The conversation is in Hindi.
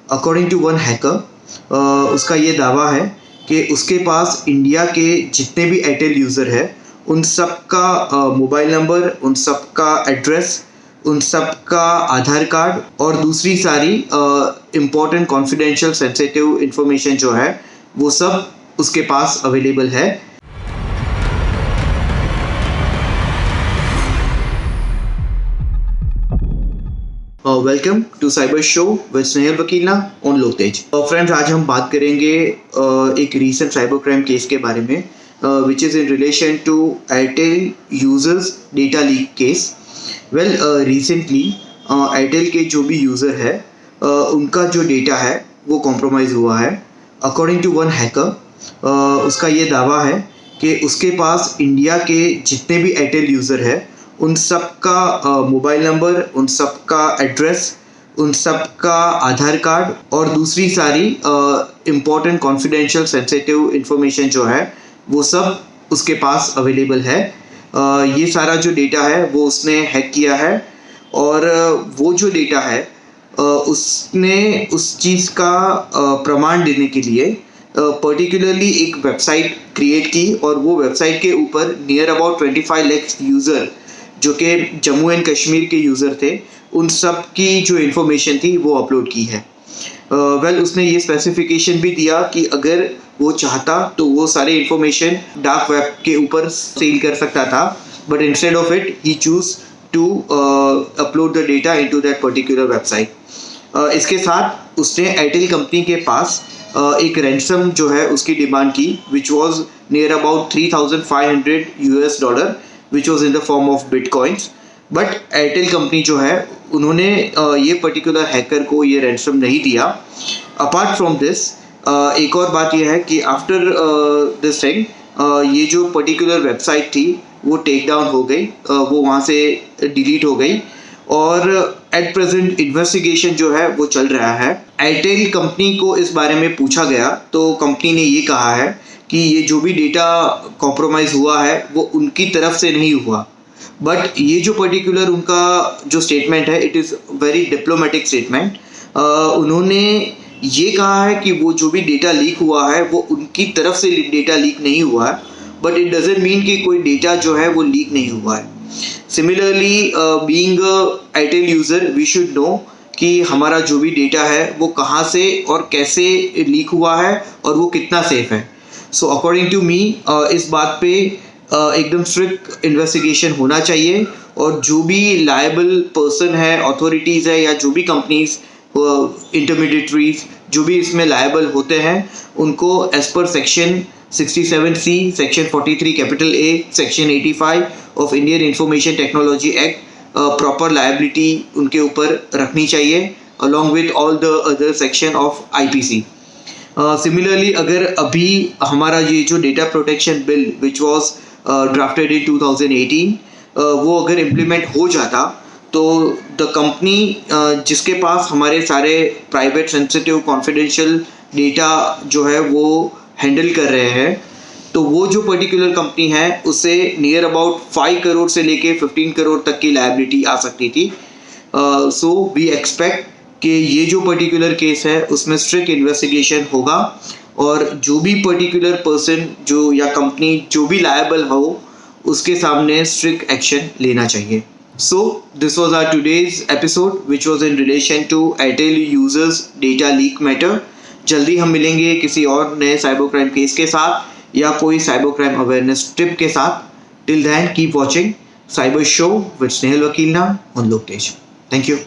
अकॉर्डिंग टू वन हैकर उसका ये दावा है कि उसके पास इंडिया के जितने भी एयरटेल यूज़र है उन सब का मोबाइल नंबर, उन सब का एड्रेस, उन सब का आधार कार्ड और दूसरी सारी इम्पोर्टेंट कॉन्फिडेंशियल सेंसिटिव इंफॉर्मेशन जो है वो सब उसके पास अवेलेबल है। Welcome to cyber show with Snehal Vakilna on Lok Tej. Friends, आज हम बात करेंगे एक रीसेंट साइबर क्राइम केस के बारे में which is in relation to Airtel users data leak case. Well, recently Airtel के जो भी यूज़र है उनका जो डेटा है वो कॉम्प्रोमाइज़ हुआ है। अकॉर्डिंग टू वन हैकर उसका ये दावा है कि उसके पास इंडिया के जितने भी एयरटेल यूज़र है उन सब का मोबाइल नंबर, उन सब का एड्रेस, उन सब का आधार कार्ड और दूसरी सारी इम्पोर्टेंट कॉन्फिडेंशियल सेंसिटिव इंफॉर्मेशन जो है वो सब उसके पास अवेलेबल है। ये सारा जो डेटा है वो उसने हैक किया है और वो जो डेटा है उसने उस चीज़ का प्रमाण देने के लिए पर्टिकुलरली एक वेबसाइट क्रिएट की और वो वेबसाइट के ऊपर नियर अबाउट 25 लाख यूज़र जो कि जम्मू एंड कश्मीर के यूज़र थे उन सब की जो इन्फॉर्मेशन थी वो अपलोड की है। वेल, उसने ये स्पेसिफिकेशन भी दिया कि अगर वो चाहता तो वो सारे इन्फॉर्मेशन डार्क वेब के ऊपर सेल कर सकता था, but instead of it he choose to upload the data into that particular website. इसके साथ उसने एयरटेल कंपनी के पास एक रैंसम जो है उसकी डिमांड की which was near about $3,500 which was in the form of bitcoins. But Airtel company जो है उन्होंने ये पर्टिकुलर हैकर को ये रैंसम नहीं दिया। अपार्ट फ्रॉम दिस एक और बात यह है कि आफ्टर दिस थिंग ये जो पर्टिकुलर वेबसाइट थी वो टेक डाउन हो गई, वो वहाँ से डिलीट हो गई और एट प्रेजेंट इन्वेस्टिगेशन जो है वो चल रहा है। एयरटेल कंपनी को इस बारे में पूछा गया तो कंपनी ने ये कहा है कि ये जो भी डेटा कॉम्प्रोमाइज़ हुआ है वो उनकी तरफ से नहीं हुआ, बट ये जो पर्टिकुलर उनका जो स्टेटमेंट है it is very diplomatic statement. उन्होंने ये कहा है कि वो जो भी डेटा लीक हुआ है वो उनकी तरफ से डेटा लीक नहीं हुआ है, बट इट डजंट मीन कि कोई डेटा जो है वो लीक नहीं हुआ है। Similarly being Airtel user we should know कि हमारा जो भी डेटा है वो कहाँ से और कैसे लीक हुआ है और वो कितना सेफ है। सो अकॉर्डिंग टू मी इस बात पे एकदम स्ट्रिक्ट इन्वेस्टिगेशन होना चाहिए और जो भी लायबल पर्सन है, अथॉरिटीज़ है या जो भी कंपनीज इंटरमीडिएटरीज जो भी इसमें लायबल होते हैं उनको as per section 67C, section 43 capital A, section 85 of Indian information technology act proper liability उनके ऊपर रखनी चाहिए along with all the other section of IPC। Similarly अगर अभी हमारा ये जो data protection bill which was drafted in 2018 वो अगर इम्प्लीमेंट हो जाता तो द कंपनी जिसके पास हमारे सारे प्राइवेट सेंसिटिव कॉन्फिडेंशियल डेटा जो है वो हैंडल कर रहे हैं तो वो जो पर्टिकुलर कंपनी है उसे नियर अबाउट 5 करोड़ से लेके 15 करोड़ तक की लायबिलिटी आ सकती थी। सो वी एक्सपेक्ट कि ये जो पर्टिकुलर केस है उसमें स्ट्रिक्ट इन्वेस्टिगेशन होगा और जो भी पर्टिकुलर पर्सन जो या कंपनी जो भी लायबल हो उसके सामने स्ट्रिक्ट एक्शन लेना चाहिए। So this was our today's episode which was in relation to Airtel users data leak matter. जल्दी हम मिलेंगे किसी और नए साइबर क्राइम केस के साथ या कोई साइबर क्राइम अवेयरनेस टिप के साथ। Till then keep watching cyber show with Snehal Vakilna on Lok Tej. Thank you.